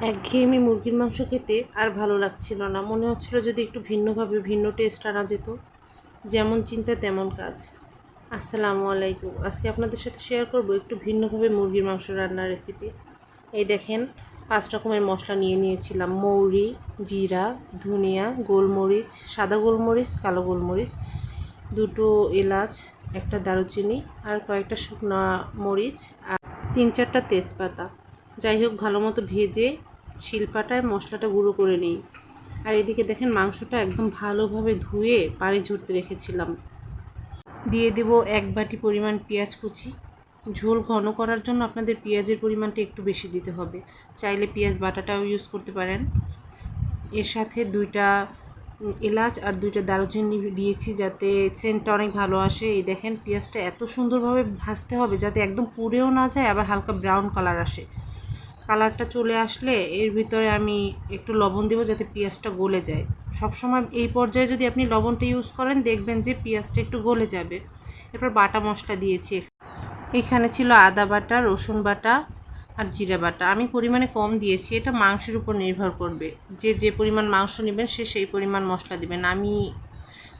একঘেয়েমি মুরগির মাংস খেতে আর ভালো লাগছিল না। মনে হচ্ছিল যদি একটু ভিন্নভাবে ভিন্ন টেস্ট আনা যেত। যেমন চিন্তা তেমন কাজ। আসসালামু আলাইকুম। আজকে আপনাদের সাথে শেয়ার করব একটু ভিন্নভাবে মুরগির মাংস রান্নার রেসিপি। এই দেখেন 5 রকমের মশলা নিয়ে নিয়েছিলাম। মৌরি, জিরা, ধনিয়া, গোলমরিচ, সাদা গোলমরিচ, কালো গোলমরিচ, 2টো এলাচ, একটা দারুচিনি আর কয়েকটা শুকনো মরিচ আর 3-4টা তেজপাতা। যাই হোক, ভালো মতো ভেজে শিলপাটায় মশলাটা গুঁড়ো করে নিই। আর এদিকে দেখেন মাংসটা একদম ভালোভাবে ধুয়ে পানি ঝরতে রেখেছিলাম। দিয়ে দেব 1 বাটি পরিমাণ পেঁয়াজ কুচি। ঝোল ঘন করার জন্য আপনাদের পেঁয়াজের পরিমাণটা একটু বেশি দিতে হবে। চাইলে পেঁয়াজ বাটাটাও ইউজ করতে পারেন। এর সাথে 2টা এলাচ আর 2টা দারুচিনি দিয়েছি যাতে সেন্টটা অনেক ভালো আসে। এই দেখেন পেঁয়াজটা এত সুন্দরভাবে ভাজতে হবে যাতে একদম পুড়েও না যায়, আবার হালকা ব্রাউন কালার আসে। কালারটা চলে আসলে এর ভিতরে আমি একটু লবণ দেবো যাতে পেঁয়াজটা গলে যায়। সবসময় এই পর্যায়ে যদি আপনি লবণটা ইউজ করেন দেখবেন যে পেঁয়াজটা একটু গলে যাবে। এরপর বাটা মশলা দিয়েছি। এখানে ছিল আদা বাটা, রসুন বাটা আর জিরা বাটা। আমি পরিমাণে কম দিয়েছি, এটা মাংসের উপর নির্ভর করবে। যে পরিমাণ মাংস নেবেন সেই পরিমাণ মশলা দেবেন। আমি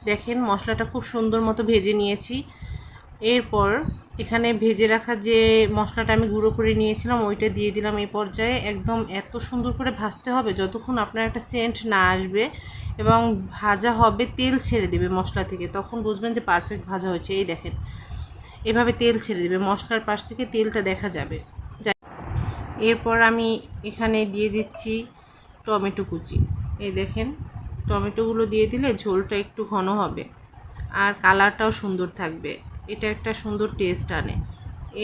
দেখেন মশলাটা খুব সুন্দর মতো ভেজে নিয়েছি। এরপর এখানে ভেজে রাখা যে মশলাটা আমি গুঁড়ো করে নিয়েছিলাম ওইটা দিয়ে দিলাম। এই পর্যায়ে একদম এত সুন্দর করে ভাজতে হবে যতক্ষণ আপনার একটা সেন্ট না আসবে এবং ভাজা হবে, তেল ছেড়ে দেবে মশলা থেকে, তখন বুঝবেন যে পারফেক্ট ভাজা হয়েছে। এই দেখেন এভাবে তেল ছেড়ে দেবে, মশলার পাশ থেকে তেলটা দেখা যাবে। এরপর আমি এখানে দিয়ে দিচ্ছি টমেটো কুচি। এই দেখেন টমেটোগুলো দিয়ে দিলে ঝোলটা একটু ঘন হবে আর কালারটাও সুন্দর থাকবে, এটা একটা সুন্দর টেস্ট আনে।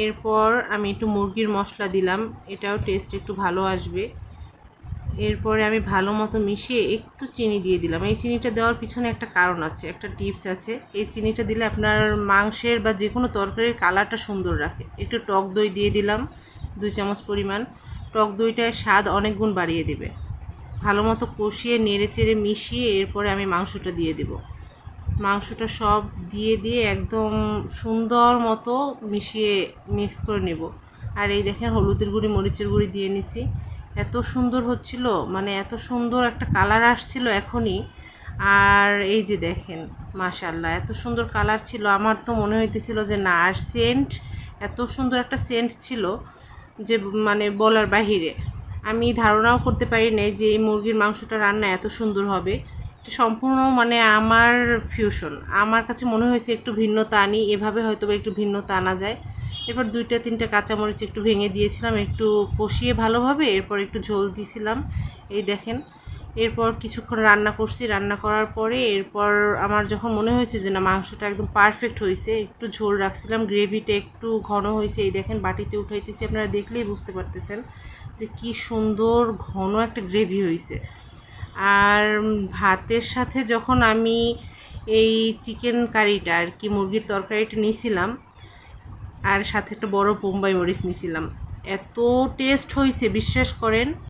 এরপর আমি একটু মুরগির মশলা দিলাম, এটাও টেস্ট একটু ভালো আসবে। এরপরে আমি ভালো মতো মিশিয়ে একটু চিনি দিয়ে দিলাম। এই চিনিটা দেওয়ার পিছনে একটা কারণ আছে, একটা টিপস আছে। এই চিনিটা দিলে আপনার মাংসের বা যে কোনো তরকারির কালারটা সুন্দর রাখে। একটু টক দই দিয়ে দিলাম 2 চামচ পরিমাণ। টক দইটায় স্বাদ অনেক গুণ বাড়িয়ে দেবে। ভালো মতো কষিয়ে নেড়ে চেড়ে মিশিয়ে এরপরে আমি মাংসটা দিয়ে দেব। মাংসটা সব দিয়ে একদম সুন্দর মতো মিশিয়ে মিক্স করে নেব। আর এই দেখেন হলুদের গুঁড়ি, মরিচের গুঁড়ি দিয়ে নিছি। এত সুন্দর হচ্ছিল, মানে এত সুন্দর একটা কালার আসছিল এখনই। আর এই যে দেখেন মাশাআল্লাহ এত সুন্দর কালার ছিল, আমার তো মনে হইতেছিল যে না। আর সেন্ট, এত সুন্দর একটা সেন্ট ছিল যে মানে বলার বাহিরে। আমি ধারণাও করতে পারি নাই যে এই মুরগির মাংসটা রান্না এত সুন্দর হবে। এটা সম্পূর্ণ মানে আমার ফিউশন। আমার কাছে মনে হয়েছে একটু ভিন্নতা আনি, এভাবে হয়তো একটু ভিন্নতা আনা যায়। এরপর 2-3টা কাঁচামরিচ একটু ভেঙে দিয়েছিলাম, একটু কষিয়ে ভালোভাবে এরপর একটু ঝোল দিয়েছিলাম। এই দেখেন এরপর কিছুক্ষণ রান্না করছি। রান্না করার পরে এরপর আমার যখন মনে হয়েছে যে না মাংসটা একদম পারফেক্ট হয়েছে, একটু ঝোল রাখছিলাম, গ্রেভিটা একটু ঘন হয়েছে। এই দেখেন বাটিতে উঠাইতেছি, আপনারা দেখলেই বুঝতে পারতেছেন যে কি সুন্দর ঘন একটা গ্রেভি হয়েছে। আর ভাতের সাথে যখন আমি এই চিকেন কারিটা আর কি মুরগির তরকারিটা নিয়েছিলাম আর সাথে একটা বড় বোম্বাই মরিচ নিয়েছিলাম, এত টেস্ট হয়েছে বিশ্বাস করেন।